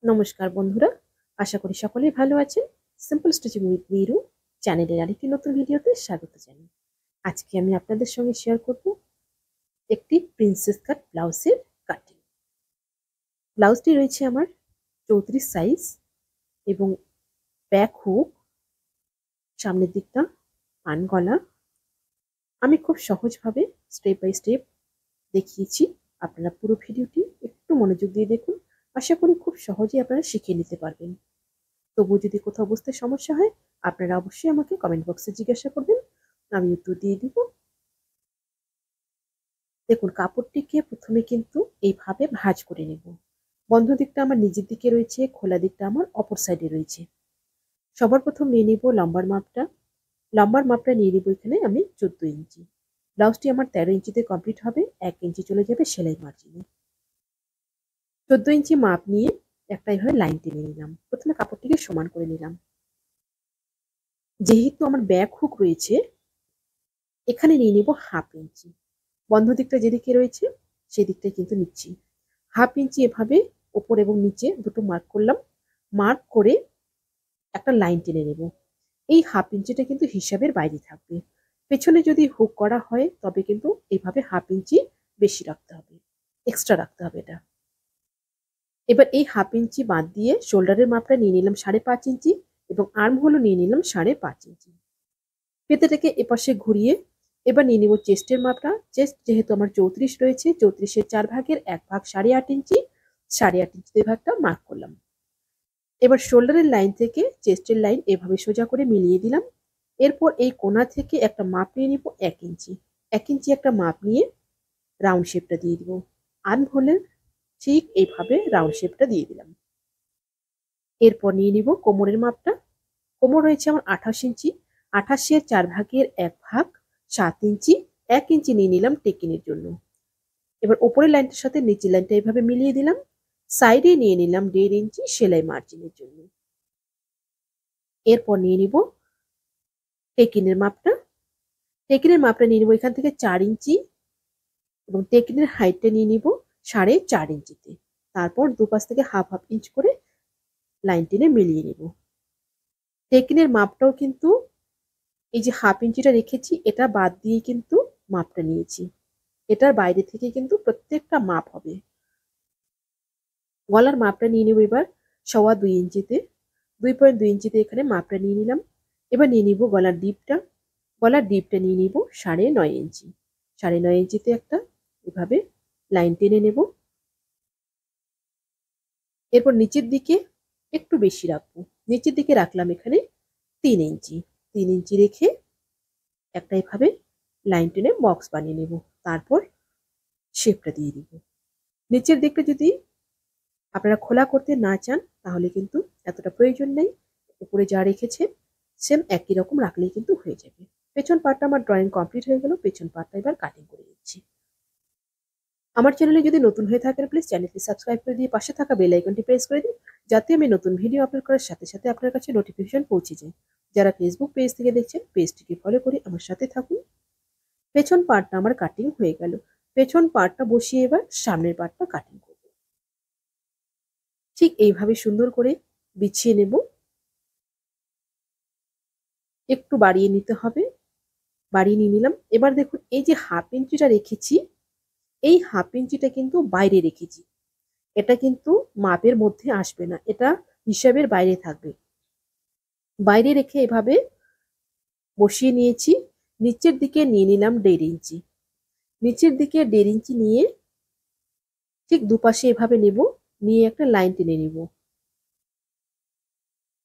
নমস্কার বন্ধুরা, আশা করি সকলেই ভালো আছেন। সিম্পল স্টিচিং উইথ নিরু চ্যানেলের আরেকটি নতুন ভিডিওতে স্বাগত জানাই। আজকে আমি আপনাদের সঙ্গে শেয়ার করব একটি প্রিন্সেস কাট ব্লাউজের কাটিং। ব্লাউজটি রয়েছে আমার 34 সাইজ এবং ব্যাক হুক, সামনের দিকটা পান গলা। আমি খুব সহজভাবে স্টেপ বাই স্টেপ দেখিয়েছি। আপনারা পুরো ভিডিওটি একটু মনোযোগ দিয়ে দেখুন। আশা করি খুব সহজেই আপনারা শিখে নিতে পারবেন। তবুও যদি কোথাও বুঝতে সমস্যা হয়, আপনারা অবশ্যই আমাকে কমেন্ট বক্সে জিজ্ঞাসা করবেন, আমি উত্তর দিয়ে দিব। দেখুন, কাপড়টিকে প্রথমে কিন্তু এইভাবে ভাঁজ করে নেব। বন্ধ দিকটা আমার নিজের দিকে রয়েছে, খোলা দিকটা আমার অপর সাইডে রয়েছে। সবার প্রথম নিয়ে নিব লম্বার মাপটা। লম্বার মাপটা নিয়ে নিব এখানে আমি 14 ইঞ্চি। ব্লাউজটি আমার 13 ইঞ্চিতে কমপ্লিট হবে, 1 ইঞ্চি চলে যাবে সেলাই মার্জিনে। 14 ইঞ্চি মাপ নিয়ে একটা এইভাবে লাইন টেনে নিলাম। প্রথমে কাপড়টিকে সমান করে নিলাম। যেহেতু আমার ব্যাক হুক রয়েছে, এখানে নিয়ে নিব হাফ ইঞ্চি। বন্ধ দিকটা যেদিকে রয়েছে সেই দিকটাই কিন্তু নিচ্ছি। হাফ ইঞ্চি এভাবে ওপর এবং নিচে দুটো মার্ক করলাম। মার্ক করে একটা লাইন টেনে নেব। এই হাফ ইঞ্চিটা কিন্তু হিসাবের বাইরে থাকবে। পেছনে যদি হুক করা হয় তবে কিন্তু এইভাবে হাফ ইঞ্চি বেশি রাখতে হবে, এক্সট্রা রাখতে হবে এটা। এবার এই হাফ ইঞ্চি বাদ দিয়ে শোল্ডারের মাপটা নিয়ে নিলাম 5.5 ইঞ্চি এবং আর্ম হোলও নিয়ে নিলাম 5.5 ইঞ্চি। পেতেটাকে এপাশে ঘুরিয়ে এবার নিয়ে নিব চেস্টের মাপটা। চেস্ট যেহেতু আমার 34 রয়েছে, 34-এর 4 ভাগের 1 ভাগ 8.5 ইঞ্চি, 8.5 ইঞ্চিতে ভাগটা মার্ক করলাম। এবার শোল্ডারের লাইন থেকে চেস্টের লাইন এভাবে সোজা করে মিলিয়ে দিলাম। এরপর এই কোণা থেকে একটা মাপ নিয়ে নিব 1 ইঞ্চি। 1 ইঞ্চি একটা মাপ নিয়ে রাউন্ড শেপটা দিয়ে দিব। আর্ম হোলের ঠিক এইভাবে রাউন্ড শেপটা দিয়ে দিলাম। এরপর নিয়ে নিব কোমরের মাপটা। কোমর রয়েছে আমার 28 ইঞ্চি। 28-এর 4 ভাগের 1 ভাগ 7 ইঞ্চি, 1 ইঞ্চি নিয়ে নিলাম টেকিনের জন্য। এবার ওপরের লাইনটার সাথে নিচের লাইনটা এভাবে মিলিয়ে দিলাম। সাইডে নিয়ে নিলাম 1.5 ইঞ্চি সেলাই মার্জিনের জন্য। এরপর নিয়ে নিব টেকিনের মাপটা। টেকিনের মাপটা নিয়ে নিব এখান থেকে 4 ইঞ্চি এবং টেকিনের হাইটটা নিয়ে নিব 4.5 ইঞ্চিতে। তারপর দুপাশ থেকে হাফ হাফ ইঞ্চ করে লাইন টেনে মিলিয়ে নিব। টেকিনের মাপটাও কিন্তু এই যে হাফ ইঞ্চিটা রেখেছি এটা বাদ দিয়ে কিন্তু মাপটা নিয়েছি। এটার বাইরে থেকে কিন্তু প্রত্যেকটা মাপ হবে। গলার মাপটা নিয়ে নেব এবার 2.25 ইঞ্চিতে। 2.2 ইঞ্চিতে এখানে মাপটা নিয়ে নিলাম। এবার নিয়ে নিব গলার ডিপটা। গলার ডিপটা নিয়ে নিব 9.5 ইঞ্চি। 9.5 ইঞ্চিতে একটা এভাবে লাইন টেনে নেব। এরপর নিচের দিকে একটু বেশি রাখবো। নিচের দিকে রাখলাম এখানে 3 ইঞ্চি। 3 ইঞ্চি রেখে একটা এভাবে লাইন টেনে বক্স বানিয়ে নেব। তারপর শেপটা দিয়ে দিব। নিচের দিকটা যদি আপনারা খোলা করতে না চান তাহলে কিন্তু এতটা প্রয়োজন নেই। উপরে যা রেখেছে সেম একই রকম রাখলেই কিন্তু হয়ে যাবে। পেছন পার্টটা আমার ড্রয়িং কমপ্লিট হয়ে গেল। পেছন পার্টটা এবার কাটিং করে নিচ্ছি। আমার চ্যানেলে যদি নতুন হয়ে থাকেন প্লিজ চ্যানেলটি সাবস্ক্রাইব করে দিয়ে পাশে থাকা বেল আইকনটি প্রেস করে দিন, যাতে আমি নতুন ভিডিও আপলোড করার সাথে সাথে আপনার কাছে নোটিফিকেশন পৌঁছে যায়। যারা ফেসবুক পেজ থেকে দেখছেন পেজটিকে ফলো করে আমার সাথে থাকুন। পেছন পার্টটা আমার কাটিং হয়ে গেল। পেছন পার্টটা বসিয়ে এবার সামনের পার্টটা কাটিং করব। ঠিক এইভাবে সুন্দর করে বিছিয়ে নেব। একটু বাড়িয়ে নিতে হবে। বাড়িয়ে নিয়ে নিলাম। এবার দেখুন এই যে হাফ ইঞ্চিটা রেখেছি, এই হাফ ইঞ্চিটা কিন্তু বাইরে রেখেছি। এটা কিন্তু মাপের মধ্যে আসবে না, এটা হিসাবের বাইরে থাকবে। বাইরে রেখে এভাবে বসিয়ে নিয়েছি। নিচের দিকে নিয়ে নিলাম 1.5 ইঞ্চি। নিচের দিকে 1.5 ইঞ্চি নিয়ে ঠিক দুপাশে এভাবে নেব, নিয়ে একটা লাইন টেনে নেব।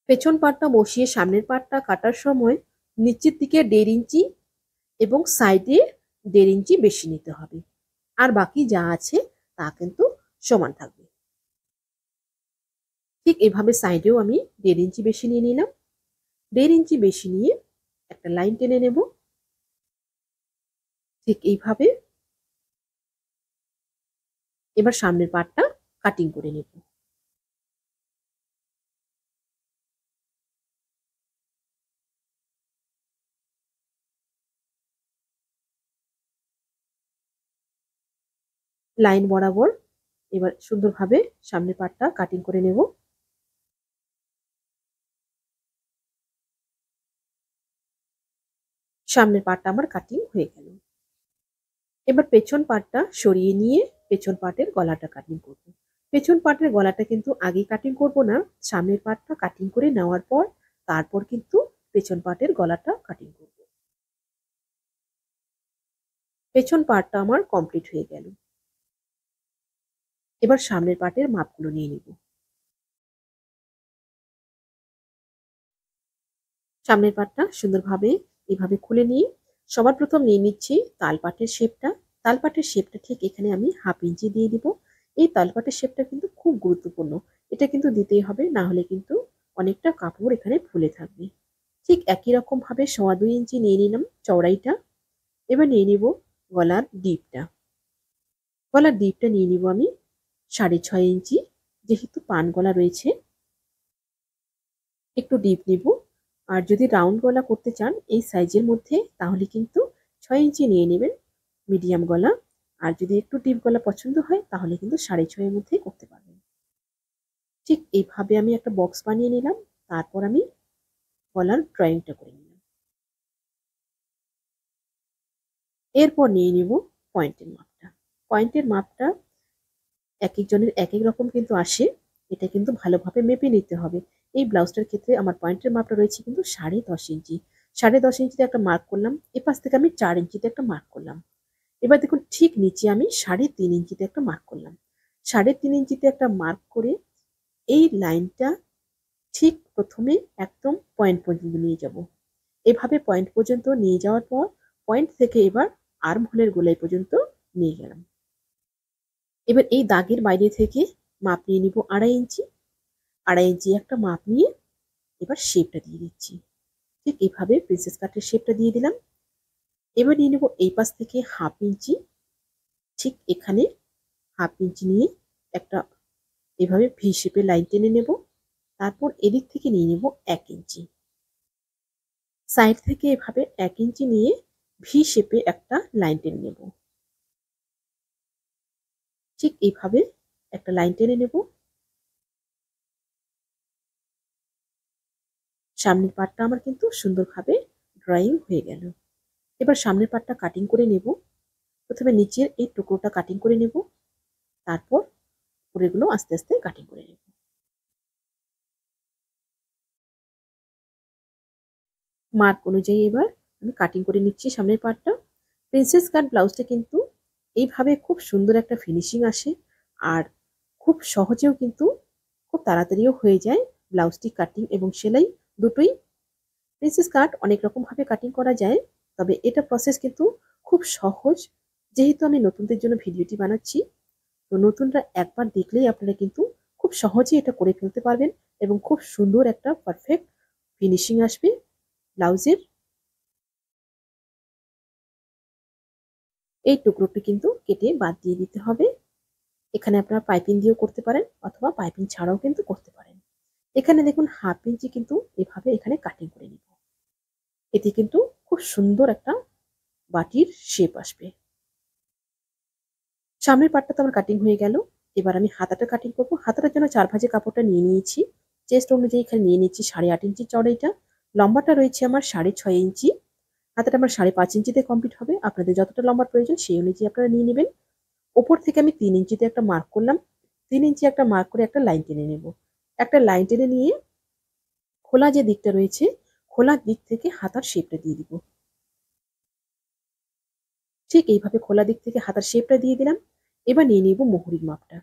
পেছন পাটটা বসিয়ে সামনের পাটটা কাটার সময় নিচের দিকে 1.5 ইঞ্চি এবং সাইডে 1.5 ইঞ্চি বেশি নিতে হবে। আর বাকি যা আছে তা কিন্তু সমান থাকবে। ঠিক এভাবে সাইডেও আমি 1.5 ইঞ্চি বেশি নিয়ে নিলাম। 1.5 ইঞ্চি বেশি নিয়ে একটা লাইন টেনে নেব। ঠিক এইভাবে এবার সামনের পার্টটা কাটিং করে নেব। লাইন বরাবর এবার সুন্দরভাবে সামনের পার্টটা কাটিং করে নেব। সামনের পার্টটা আমার কাটিং হয়ে গেল। এবার পেছন পার্টটা সরিয়ে নিয়ে পেছন পার্টের গলাটা কাটিং করব। পেছন পার্টের গলাটা কিন্তু আগেই কাটিং করব না, সামনের পার্টটা কাটিং করে নেওয়ার পর তারপর কিন্তু পেছন পার্টের গলাটা কাটিং করব। পেছন পার্টটা আমার কমপ্লিট হয়ে গেল। এবার সামনের পার্টের মাপগুলো নিয়ে নিব। সামনের পার্টটা সুন্দরভাবে এভাবে খুলে নিয়ে সবার প্রথম নিয়ে নিচ্ছি তালপাটের শেপটা। তালপাটের শেপটা ঠিক এখানে আমি 1/2 ইঞ্চি দিয়ে দিব। এই তালপাটের শেপটা কিন্তু খুব গুরুত্বপূর্ণ, এটা কিন্তু দিতেই হবে, না হলে কিন্তু অনেকটা কাপড় এখানে ফুলে থাকবে। ঠিক একই রকম ভাবে 2.25 ইঞ্চি নিয়ে নিলাম চওড়াইটা। এবার নিয়ে নিব গলার ডিপটা। গলার ডিপটা নিয়ে নিব আমি 6.5 ইঞ্চি। যেহেতু পান গলা রয়েছে একটু ডিপ নিব। আর যদি রাউন্ড গলা করতে চান এই সাইজের মধ্যে তাহলে কিন্তু 6 ইঞ্চি নিয়ে নেবেন মিডিয়াম গলা। আর যদি একটু ডিপ গলা পছন্দ হয় তাহলে কিন্তু 6.5 এর মধ্যেই করতে পারবেন। ঠিক এইভাবে আমি একটা বক্স বানিয়ে নিলাম। তারপর আমি গলার ড্রয়িংটা করে নিলাম। এরপর নিয়ে নিব পয়েন্টের মাপটা। পয়েন্টের মাপটা একেকজনের একেক রকম কিন্তু আসে। এটা কিন্তু ভালোভাবে মেপে নিতে হবে। এই ব্লাউজটার ক্ষেত্রে আমার পয়েন্টের মাপটা রয়েছে কিন্তু 10.5 ইঞ্চি। 10.5 ইঞ্চিতে একটা মার্ক করলাম। এপাশ থেকে আমি 4 ইঞ্চিতে একটা মার্ক করলাম। এবার দেখুন ঠিক নিচে আমি 3.5 ইঞ্চিতে একটা মার্ক করলাম। 3.5 ইঞ্চিতে একটা মার্ক করে এই লাইনটা ঠিক প্রথমে একদম পয়েন্ট পর্যন্ত নিয়ে যাব। এভাবে পয়েন্ট পর্যন্ত নিয়ে যাওয়ার পর পয়েন্ট থেকে এবার আর্ম হোলের গোলাই পর্যন্ত নিয়ে গেলাম। এবার এই দাগের বাইরে থেকে মাপ নিয়ে নিব 2.5 ইঞ্চি। 2.5 ইঞ্চি একটা মাপ নিয়ে এবার শেপটা দিয়ে দিচ্ছি। ঠিক এইভাবে প্রিন্সেস কাটের শেপটা দিয়ে দিলাম। এবার নিয়ে নেব এই পাশ থেকে 1/2 ইঞ্চি। ঠিক এখানে 1/2 ইঞ্চি নিয়ে একটা এভাবে ভি শেপে লাইন টেনে নেব। তারপর এদিক থেকে নিয়ে নেব 1 ইঞ্চি। সাইড থেকে এভাবে 1 ইঞ্চি নিয়ে ভি শেপে একটা লাইন টেনে নেব। ঠিক এইভাবে একটা লাইন টেনে নেব। সামনের পার্টটা আমার কিন্তু সুন্দরভাবে ড্রয়িং হয়ে গেল। এবার সামনের পার্টটা কাটিং করে নেব। প্রথমে নিচের এই টুকরোটা কাটিং করে নেব, তারপর উপরেগুলো আস্তে আস্তে কাটিং করে নেব। মার্ক অনুযায়ী এবার আমি কাটিং করে নিচ্ছি সামনের পার্টটা। প্রিন্সেস কাট ব্লাউজটা কিন্তু এইভাবে খুব সুন্দর একটা ফিনিশিং আসে। আর খুব সহজেও কিন্তু খুব তাড়াতাড়িও হয়ে যায় ব্লাউজটি কাটিং এবং সেলাই দুটোই। প্রিন্সেস কাট অনেক রকম ভাবে কাটিং করা যায়, তবে এটা প্রসেস কিন্তু খুব সহজ। যেহেতু আমি নতুনদের জন্য ভিডিওটি বানাচ্ছি, তো নতুনরা একবার দেখলেই আপনারা কিন্তু খুব সহজেই এটা করে ফেলতে পারবেন এবং খুব সুন্দর একটা পারফেক্ট ফিনিশিং আসবে ব্লাউজের। এই টুকরোটি কিন্তু কেটে বাদ দিয়ে দিতে হবে। এখানে আপনারা পাইপিং দিয়েও করতে পারেন অথবা পাইপিং ছাড়াও কিন্তু করতে পারেন। এখানে দেখুন 1/2 ইঞ্চি কিন্তু এভাবে এখানে কাটিং করে নিব। এতে কিন্তু খুব সুন্দর একটা বাটির শেপ আসবে। সামনের পার্টটা তো আমার কাটিং হয়ে গেল। এবার আমি হাতাটা কাটিং করব। হাতাটার জন্য 4 ভাঁজে কাপড়টা নিয়ে নিয়েছি। চেস্ট অনুযায়ী এখানে নিয়ে নিচ্ছি 8.5 ইঞ্চি চওড়াইটা। লম্বাটা রয়েছে আমার 6.5 ইঞ্চি। হাতাটা আমার 5.5 ইঞ্চিতে কমপ্লিট হবে। আপনাদের যতটা লম্বার প্রয়োজন সেই অনুযায়ী আপনারা নিয়ে নেবেন। ওপর থেকে আমি 3 ইঞ্চিতে একটা মার্ক করলাম। 3 ইঞ্চি একটা মার্ক করে একটা লাইন টেনে নেব। একটা লাইন টেনে নিয়ে খোলা যে দিকটা রয়েছে খোলার দিক থেকে হাতার শেপটা দিয়ে দিব। ঠিক এইভাবে খোলা দিক থেকে হাতার শেপটা দিয়ে দিলাম। এবার নিয়ে নিব মুহুরির মাপটা।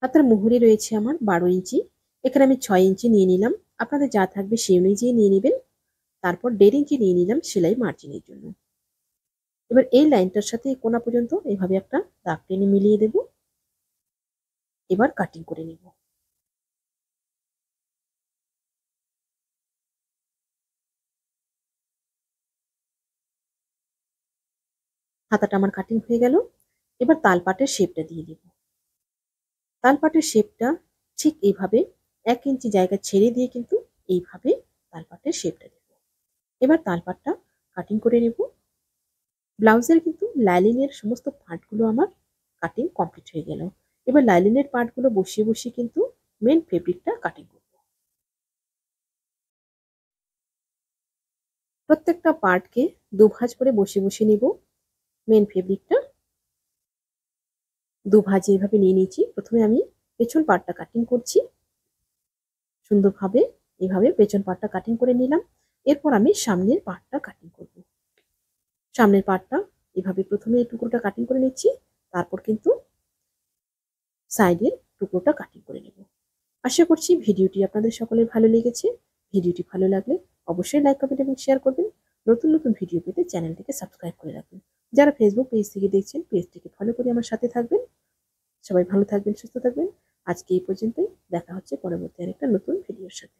হাতার মুহুরি রয়েছে আমার 12 ইঞ্চি। এখানে আমি 6 ইঞ্চি নিয়ে নিলাম। আপনাদের যা থাকবে সেই অনুযায়ী নিয়ে নেবেন। তারপর 1.5 ইঞ্চি নিয়ে নিলাম সেলাই মার্জিনের জন্য। এবার এই লাইনটার সাথে এই কোনা পর্যন্ত এভাবে একটা দাগ টেনে মিলিয়ে দেব। এবার কাটিং করে নেব। হাতাটা আমার কাটিং হয়ে গেল। এবার তালপাটের শেপটা দিয়ে দেব। তালপাটের শেপটা ঠিক এইভাবে 1 ইঞ্চি জায়গা ছেড়ে দিয়ে কিন্তু এইভাবে তালপাটের শেপটা দেব। এবার তালপাটটা কাটিং করে নেব। ব্লাউজের কিন্তু লাইলিনের সমস্ত পার্টগুলো আমার কাটিং কমপ্লিট হয়ে গেল। এবার লাইলিনের পার্টগুলো বসিয়ে বসিয়ে কিন্তু মেন ফেব্রিকটা কাটিং করব। প্রত্যেকটা পার্টকে দুভাঁজ করে বসিয়ে বসিয়ে নেব। মেন ফেব্রিকটা দুভাঁজে এভাবে নিয়ে নিয়েছি। প্রথমে আমি পেছন পার্টটা কাটিং করছি সুন্দরভাবে। এভাবে পেছন পার্টটা কাটিং করে নিলাম। এরপর আমি সামনের পার্টটা কাটিং করব। সামনের পার্টটা এভাবে প্রথমে এই টুকরোটা কাটিং করে নিচ্ছি, তারপর কিন্তু সাইডের টুকরোটা কাটিং করে নেব। আশা করছি ভিডিওটি আপনাদের সকলের ভালো লেগেছে। ভিডিওটি ভালো লাগলে অবশ্যই লাইক, কমেন্ট এবং শেয়ার করবেন। নতুন নতুন ভিডিও পেতে চ্যানেলটিকে সাবস্ক্রাইব করে রাখবেন। যারা ফেসবুক পেজ থেকে দেখছেন, পেজটিকে ফলো করে আমার সাথে থাকবেন। সবাই ভালো থাকবেন, সুস্থ থাকবেন। আজকে এই পর্যন্তই। দেখা হচ্ছে পরবর্তী আরেকটা নতুন ভিডিওর সাথে।